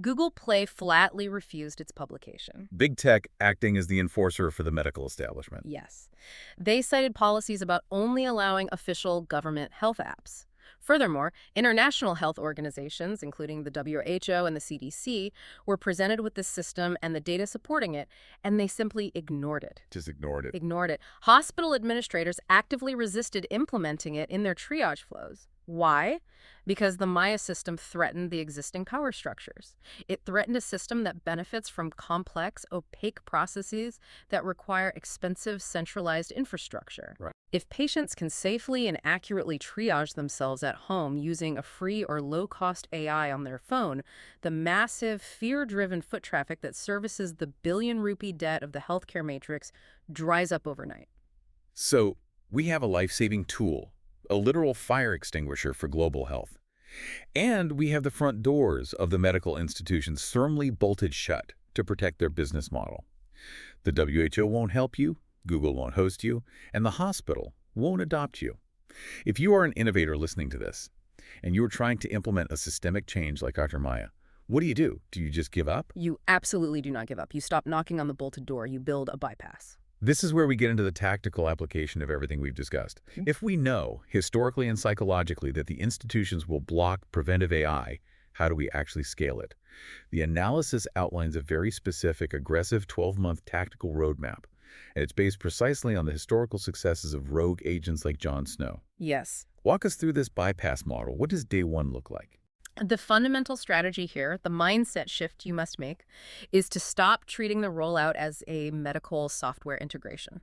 Google Play flatly refused its publication. Big tech acting as the enforcer for the medical establishment. Yes. They cited policies about only allowing official government health apps. Furthermore, international health organizations, including the WHO and the CDC, were presented with this system and the data supporting it, and they simply ignored it. Just ignored it. Ignored it. Hospital administrators actively resisted implementing it in their triage flows. Why? Because the Maya system threatened the existing power structures. It threatened a system that benefits from complex, opaque processes that require expensive, centralized infrastructure. Right. If patients can safely and accurately triage themselves at home using a free or low-cost AI on their phone, the massive, fear-driven foot traffic that services the billion-rupee debt of the healthcare matrix dries up overnight. So we have a life-saving tool, a literal fire extinguisher for global health. And we have the front doors of the medical institutions firmly bolted shut to protect their business model. The WHO won't help you, Google won't host you, and the hospital won't adopt you. If you are an innovator listening to this, and you are trying to implement a systemic change like Dr. Maya, what do? Do you just give up? You absolutely do not give up. You stop knocking on the bolted door. You build a bypass. This is where we get into the tactical application of everything we've discussed. If we know, historically and psychologically, that the institutions will block preventive AI, how do we actually scale it? The analysis outlines a very specific, aggressive 12-month tactical roadmap, and it's based precisely on the historical successes of rogue agents like Jon Snow. Yes. Walk us through this bypass model. What does day one look like? The fundamental strategy here, the mindset shift you must make, is to stop treating the rollout as a medical software integration.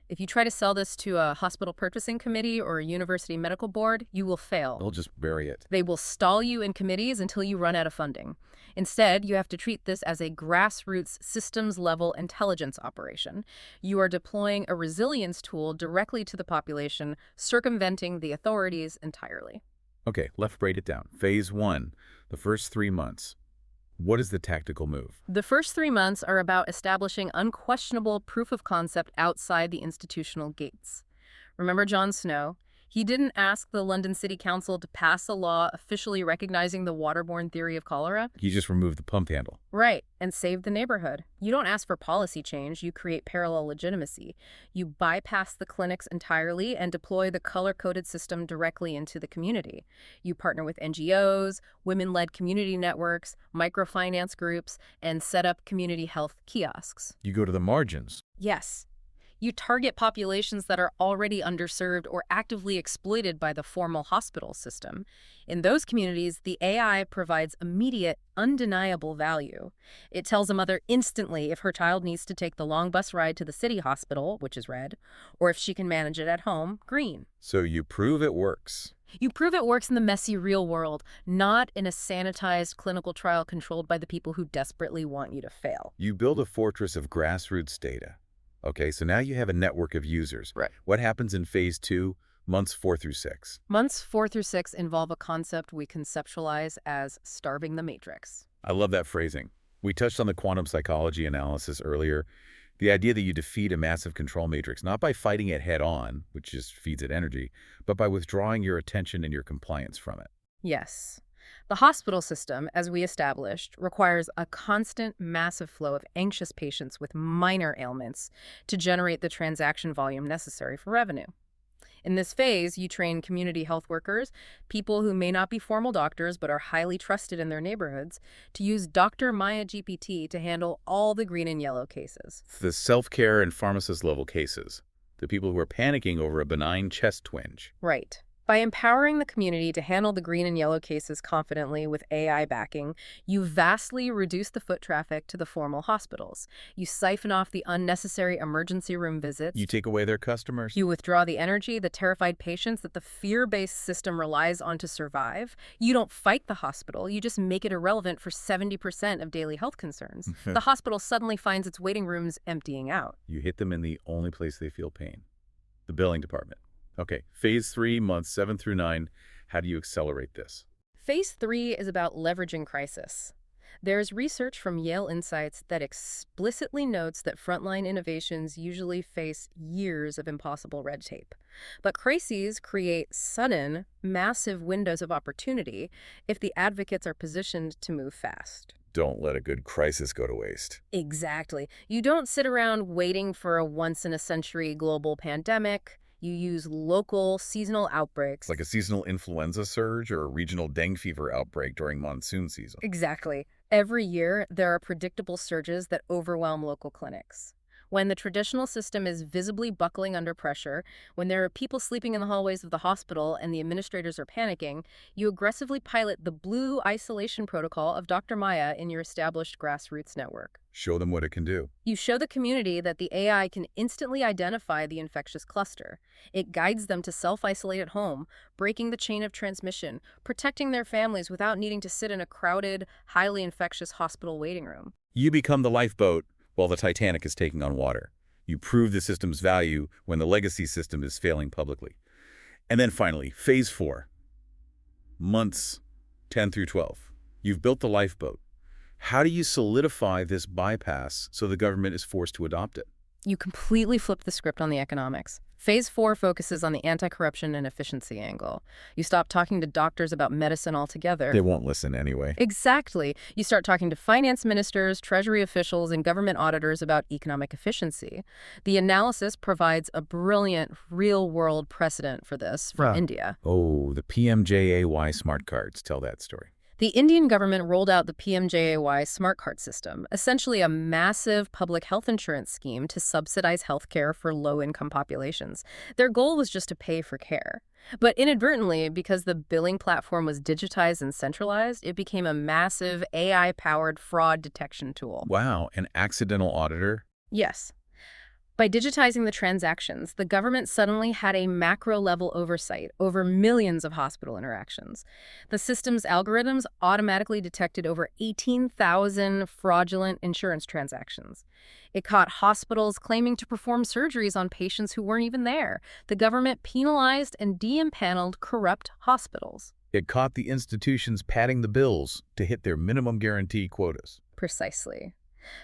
If you try to sell this to a hospital purchasing committee or a university medical board, you will fail. They'll just bury it. They will stall you in committees until you run out of funding. Instead, you have to treat this as a grassroots systems-level intelligence operation. You are deploying a resilience tool directly to the population, circumventing the authorities entirely. Okay, let's break it down. Phase 1, the first 3 months. What is the tactical move? The first 3 months are about establishing unquestionable proof of concept outside the institutional gates. Remember Jon Snow? He didn't ask the London City Council to pass a law officially recognizing the waterborne theory of cholera. You just remove the pump handle. Right, and save the neighborhood. You don't ask for policy change, you create parallel legitimacy. You bypass the clinics entirely and deploy the color-coded system directly into the community. You partner with NGOs, women-led community networks, microfinance groups, and set up community health kiosks. You go to the margins. Yes. You target populations that are already underserved or actively exploited by the formal hospital system. In those communities, the AI provides immediate, undeniable value. It tells a mother instantly if her child needs to take the long bus ride to the city hospital, which is red, or if she can manage it at home, green. So you prove it works. You prove it works in the messy real world, not in a sanitized clinical trial controlled by the people who desperately want you to fail. You build a fortress of grassroots data. Okay, so now you have a network of users. Right. What happens in phase 2, months 4 through 6? Months 4 through 6 involve a concept we conceptualize as starving the matrix. I love that phrasing. We touched on the quantum psychology analysis earlier. The idea that you defeat a massive control matrix, not by fighting it head-on, which just feeds it energy, but by withdrawing your attention and your compliance from it. Yes. The hospital system, as we established, requires a constant, massive flow of anxious patients with minor ailments to generate the transaction volume necessary for revenue. In this phase, you train community health workers, people who may not be formal doctors but are highly trusted in their neighborhoods, to use Dr. Maya GPT to handle all the green and yellow cases. The self-care and pharmacist-level cases. The people who are panicking over a benign chest twinge. Right. By empowering the community to handle the green and yellow cases confidently with AI backing, you vastly reduce the foot traffic to the formal hospitals. You siphon off the unnecessary emergency room visits. You take away their customers. You withdraw the energy, the terrified patients that the fear-based system relies on to survive. You don't fight the hospital. You just make it irrelevant for 70% of daily health concerns. The hospital suddenly finds its waiting rooms emptying out. You hit them in the only place they feel pain. The billing department. Okay, phase 3, months 7 through 9. How do you accelerate this? Phase 3 is about leveraging crisis. There's research from Yale Insights that explicitly notes that frontline innovations usually face years of impossible red tape. But crises create sudden, massive windows of opportunity if the advocates are positioned to move fast. Don't let a good crisis go to waste. Exactly. You don't sit around waiting for a once-in-a-century global pandemic. You use local, seasonal outbreaks. Like a seasonal influenza surge or a regional dengue fever outbreak during monsoon season. Exactly. Every year, there are predictable surges that overwhelm local clinics. When the traditional system is visibly buckling under pressure, when there are people sleeping in the hallways of the hospital and the administrators are panicking, you aggressively pilot the blue isolation protocol of Dr. Maya in your established grassroots network. Show them what it can do. You show the community that the AI can instantly identify the infectious cluster. It guides them to self-isolate at home, breaking the chain of transmission, protecting their families without needing to sit in a crowded, highly infectious hospital waiting room. You become the lifeboat while the Titanic is taking on water. You prove the system's value when the legacy system is failing publicly. And then finally, phase 4. Months 10 through 12. You've built the lifeboat. How do you solidify this bypass so the government is forced to adopt it? You completely flip the script on the economics. Phase 4 focuses on the anti-corruption and efficiency angle. You stop talking to doctors about medicine altogether. They won't listen anyway. Exactly. You start talking to finance ministers, treasury officials, and government auditors about economic efficiency. The analysis provides a brilliant real-world precedent for this from India. Oh, the PMJAY smart cards tell that story. The Indian government rolled out the PMJAY smart card system, essentially a massive public health insurance scheme to subsidize health care for low-income populations. Their goal was just to pay for care. But inadvertently, because the billing platform was digitized and centralized, it became a massive AI-powered fraud detection tool. Wow, an accidental auditor? Yes. By digitizing the transactions, the government suddenly had a macro-level oversight over millions of hospital interactions. The system's algorithms automatically detected over 18,000 fraudulent insurance transactions. It caught hospitals claiming to perform surgeries on patients who weren't even there. The government penalized and de-empaneled corrupt hospitals. It caught the institutions padding the bills to hit their minimum guarantee quotas. Precisely.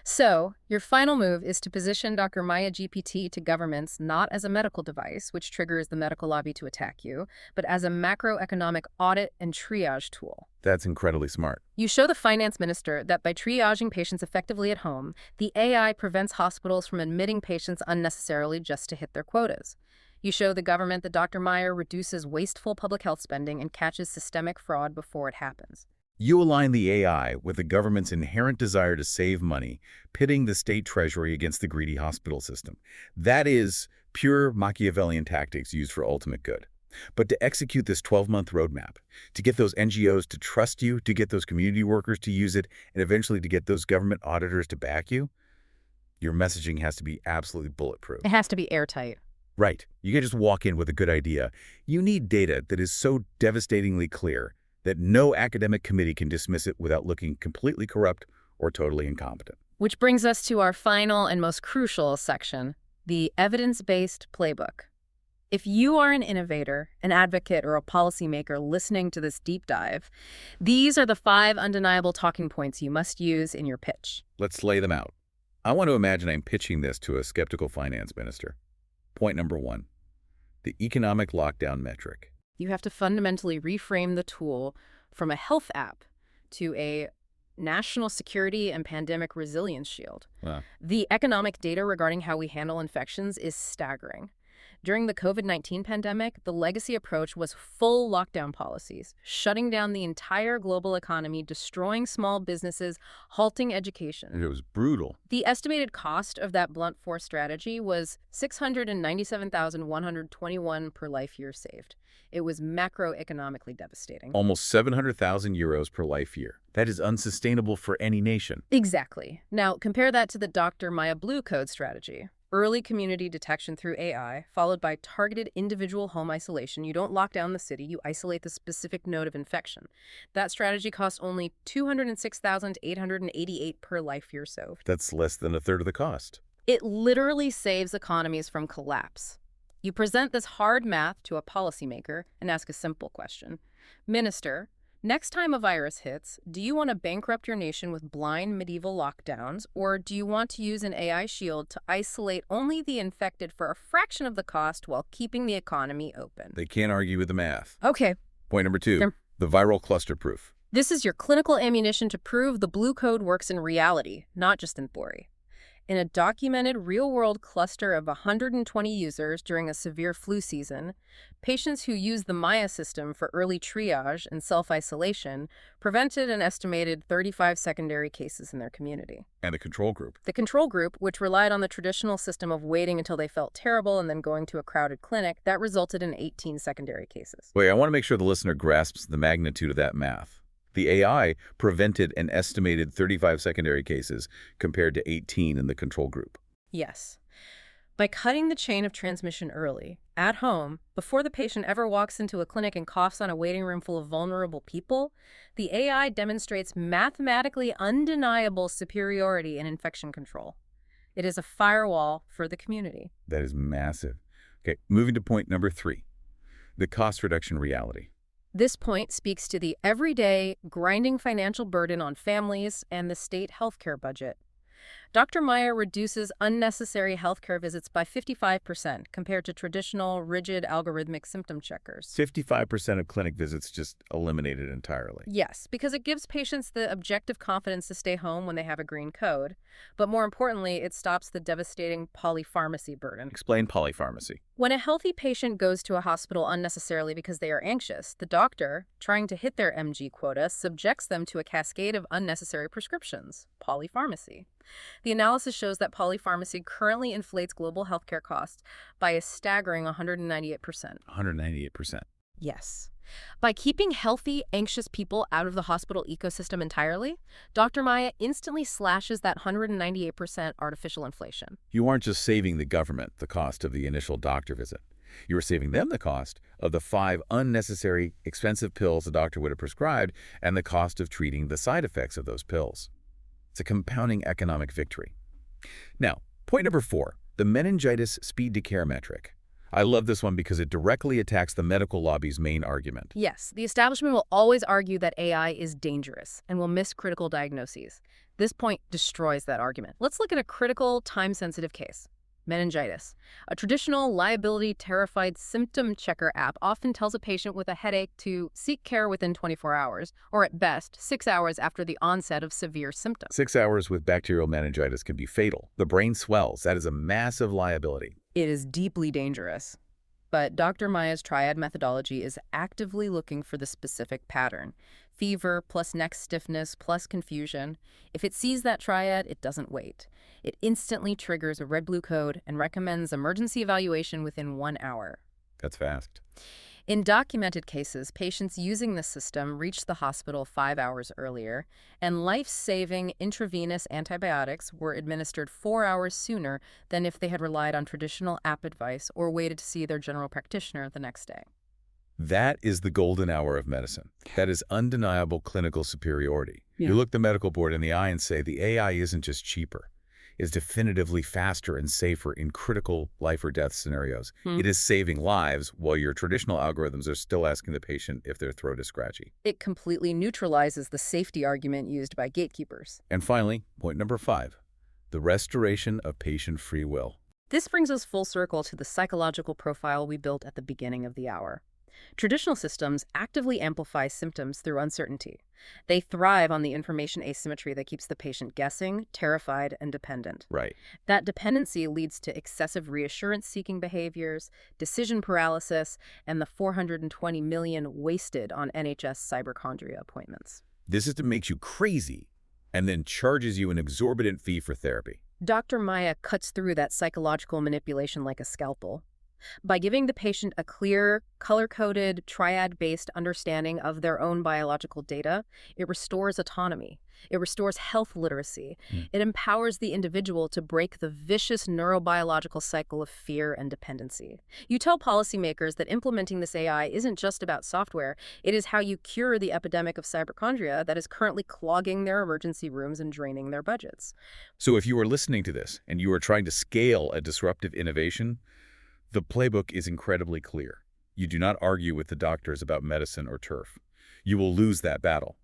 So, your final move is to position Dr. Maya GPT to governments not as a medical device, which triggers the medical lobby to attack you, but as a macroeconomic audit and triage tool. That's incredibly smart. You show the finance minister that by triaging patients effectively at home, the AI prevents hospitals from admitting patients unnecessarily just to hit their quotas. You show the government that Dr. Maya reduces wasteful public health spending and catches systemic fraud before it happens. You align the AI with the government's inherent desire to save money, pitting the state treasury against the greedy hospital system. That is pure Machiavellian tactics used for ultimate good. But to execute this 12-month roadmap, to get those NGOs to trust you, to get those community workers to use it, and eventually to get those government auditors to back you, your messaging has to be absolutely bulletproof. It has to be airtight. Right. You can't just walk in with a good idea. You need data that is so devastatingly clear that no academic committee can dismiss it without looking completely corrupt or totally incompetent. Which brings us to our final and most crucial section, the evidence-based playbook. If you are an innovator, an advocate, or a policymaker listening to this deep dive, these are the 5 undeniable talking points you must use in your pitch. Let's lay them out. I want to imagine I'm pitching this to a skeptical finance minister. Point number 1, the economic lockdown metric. You have to fundamentally reframe the tool from a health app to a national security and pandemic resilience shield. Wow. The economic data regarding how we handle infections is staggering. During the COVID-19 pandemic, the legacy approach was full lockdown policies, shutting down the entire global economy, destroying small businesses, halting education. It was brutal. The estimated cost of that blunt force strategy was $697,121 per life year saved. It was macroeconomically devastating. Almost 700,000 euros per life year. That is unsustainable for any nation. Exactly. Now, compare that to the Dr. Maya Blue Code strategy. Early community detection through AI, followed by targeted individual home isolation. You don't lock down the city, you isolate the specific node of infection. That strategy costs only $206,888 per life year saved. That's less than a third of the cost. It literally saves economies from collapse. You present this hard math to a policymaker and ask a simple question. Minister, next time a virus hits, do you want to bankrupt your nation with blind medieval lockdowns, or do you want to use an AI shield to isolate only the infected for a fraction of the cost while keeping the economy open? They can't argue with the math. Okay. Point number 2, the viral cluster proof. This is your clinical ammunition to prove the Blue Code works in reality, not just in theory. In a documented real-world cluster of 120 users during a severe flu season, patients who used the Maya system for early triage and self-isolation prevented an estimated 35 secondary cases in their community. And the control group? The control group, which relied on the traditional system of waiting until they felt terrible and then going to a crowded clinic, that resulted in 18 secondary cases. Wait, I want to make sure the listener grasps the magnitude of that math. The AI prevented an estimated 35 secondary cases compared to 18 in the control group. Yes. By cutting the chain of transmission early, at home, before the patient ever walks into a clinic and coughs on a waiting room full of vulnerable people, the AI demonstrates mathematically undeniable superiority in infection control. It is a firewall for the community. That is massive. Okay, moving to point number 3, the cost reduction reality. This point speaks to the everyday, grinding financial burden on families and the state healthcare budget. Dr. Maya reduces unnecessary healthcare visits by 55% compared to traditional, rigid, algorithmic symptom checkers. 55% of clinic visits just eliminated entirely. Yes, because it gives patients the objective confidence to stay home when they have a green code. But more importantly, it stops the devastating polypharmacy burden. Explain polypharmacy. When a healthy patient goes to a hospital unnecessarily because they are anxious, the doctor, trying to hit their MG quota, subjects them to a cascade of unnecessary prescriptions, polypharmacy. The analysis shows that polypharmacy currently inflates global healthcare costs by a staggering 198%. 198%. Yes. By keeping healthy, anxious people out of the hospital ecosystem entirely, Dr. Maya instantly slashes that 198% artificial inflation. You aren't just saving the government the cost of the initial doctor visit. You are saving them the cost of the 5 unnecessary, expensive pills the doctor would have prescribed and the cost of treating the side effects of those pills. It's a compounding economic victory. Now, point number 4, the meningitis speed to care metric. I love this one because it directly attacks the medical lobby's main argument. Yes, the establishment will always argue that AI is dangerous and will miss critical diagnoses. This point destroys that argument. Let's look at a critical, time-sensitive case. Meningitis. A traditional liability-terrified symptom checker app often tells a patient with a headache to seek care within 24 hours, or at best, 6 hours after the onset of severe symptoms. 6 hours with bacterial meningitis can be fatal. The brain swells. That is a massive liability. It is deeply dangerous. But Dr. Maya's triad methodology is actively looking for the specific pattern. Fever plus neck stiffness plus confusion. If it sees that triad, it doesn't wait. It instantly triggers a red-blue code and recommends emergency evaluation within 1 hour. That's fast. In documented cases, patients using this system reached the hospital 5 hours earlier, and life-saving intravenous antibiotics were administered 4 hours sooner than if they had relied on traditional app advice or waited to see their general practitioner the next day. That is the golden hour of medicine. That is undeniable clinical superiority. Yeah. You look the medical board in the eye and say the AI isn't just cheaper. It's definitively faster and safer in critical life or death scenarios. It is saving lives while your traditional algorithms are still asking the patient if their throat is scratchy. It completely neutralizes the safety argument used by gatekeepers. And finally, point number 5, the restoration of patient free will. This brings us full circle to the psychological profile we built at the beginning of the hour. Traditional systems actively amplify symptoms through uncertainty. They thrive on the information asymmetry that keeps the patient guessing, terrified, and dependent. Right. That dependency leads to excessive reassurance-seeking behaviors, decision paralysis, and the 420 million wasted on NHS cyberchondria appointments. This system makes you crazy and then charges you an exorbitant fee for therapy. Dr. Maya cuts through that psychological manipulation like a scalpel. By giving the patient a clear, color-coded, triad-based understanding of their own biological data, it restores autonomy. It restores health literacy. It empowers the individual to break the vicious neurobiological cycle of fear and dependency. You tell policymakers that implementing this AI isn't just about software. It is how you cure the epidemic of cyberchondria that is currently clogging their emergency rooms and draining their budgets. So if you are listening to this and you are trying to scale a disruptive innovation, the playbook is incredibly clear. You do not argue with the doctors about medicine or turf. You will lose that battle.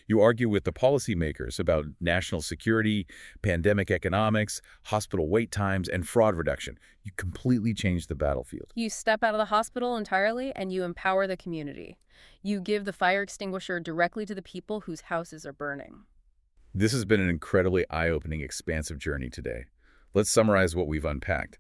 You argue with the policymakers about national security, pandemic economics, hospital wait times, and fraud reduction. You completely change the battlefield. You step out of the hospital entirely and you empower the community. You give the fire extinguisher directly to the people whose houses are burning. This has been an incredibly eye-opening, expansive journey today. Let's summarize what we've unpacked.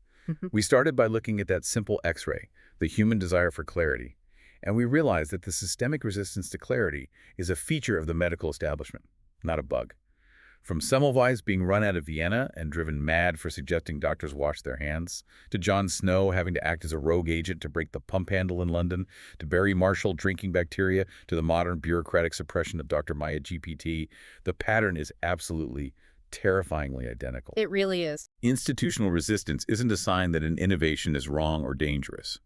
We started by looking at that simple X-ray, the human desire for clarity, and we realized that the systemic resistance to clarity is a feature of the medical establishment, not a bug. From Semmelweis being run out of Vienna and driven mad for suggesting doctors wash their hands, to John Snow having to act as a rogue agent to break the pump handle in London, to Barry Marshall drinking bacteria, to the modern bureaucratic suppression of Dr. Maya GPT, the pattern is absolutely, terrifyingly identical. It really is. Institutional resistance isn't a sign that an innovation is wrong or dangerous.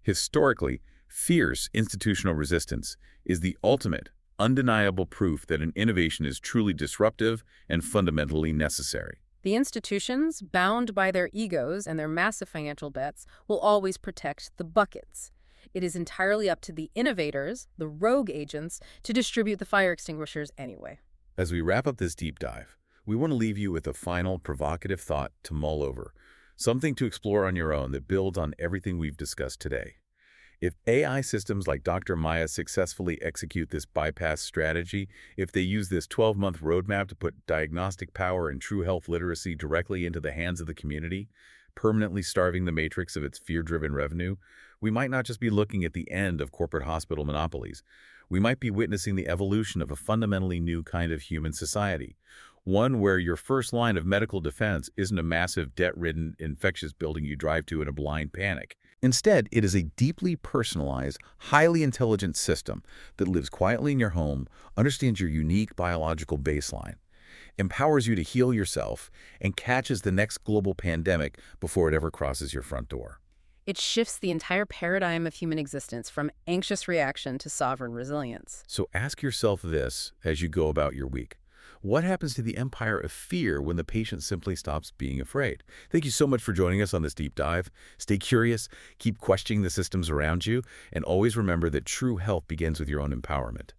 Historically, fierce institutional resistance is the ultimate, undeniable proof that an innovation is truly disruptive and fundamentally necessary. The institutions, bound by their egos and their massive financial bets, will always protect the buckets. It is entirely up to the innovators, the rogue agents, to distribute the fire extinguishers anyway. As we wrap up this deep dive, we want to leave you with a final provocative thought to mull over, something to explore on your own that builds on everything we've discussed today. If AI systems like Dr. Maya successfully execute this bypass strategy, if they use this 12-month roadmap to put diagnostic power and true health literacy directly into the hands of the community, permanently starving the matrix of its fear-driven revenue, we might not just be looking at the end of corporate hospital monopolies. We might be witnessing the evolution of a fundamentally new kind of human society, one where your first line of medical defense isn't a massive debt-ridden infectious building you drive to in a blind panic. Instead, it is a deeply personalized, highly intelligent system that lives quietly in your home, understands your unique biological baseline, empowers you to heal yourself, and catches the next global pandemic before it ever crosses your front door. It shifts the entire paradigm of human existence from anxious reaction to sovereign resilience. So ask yourself this as you go about your week. What happens to the empire of fear when the patient simply stops being afraid? Thank you so much for joining us on this deep dive. Stay curious, keep questioning the systems around you, and always remember that true health begins with your own empowerment.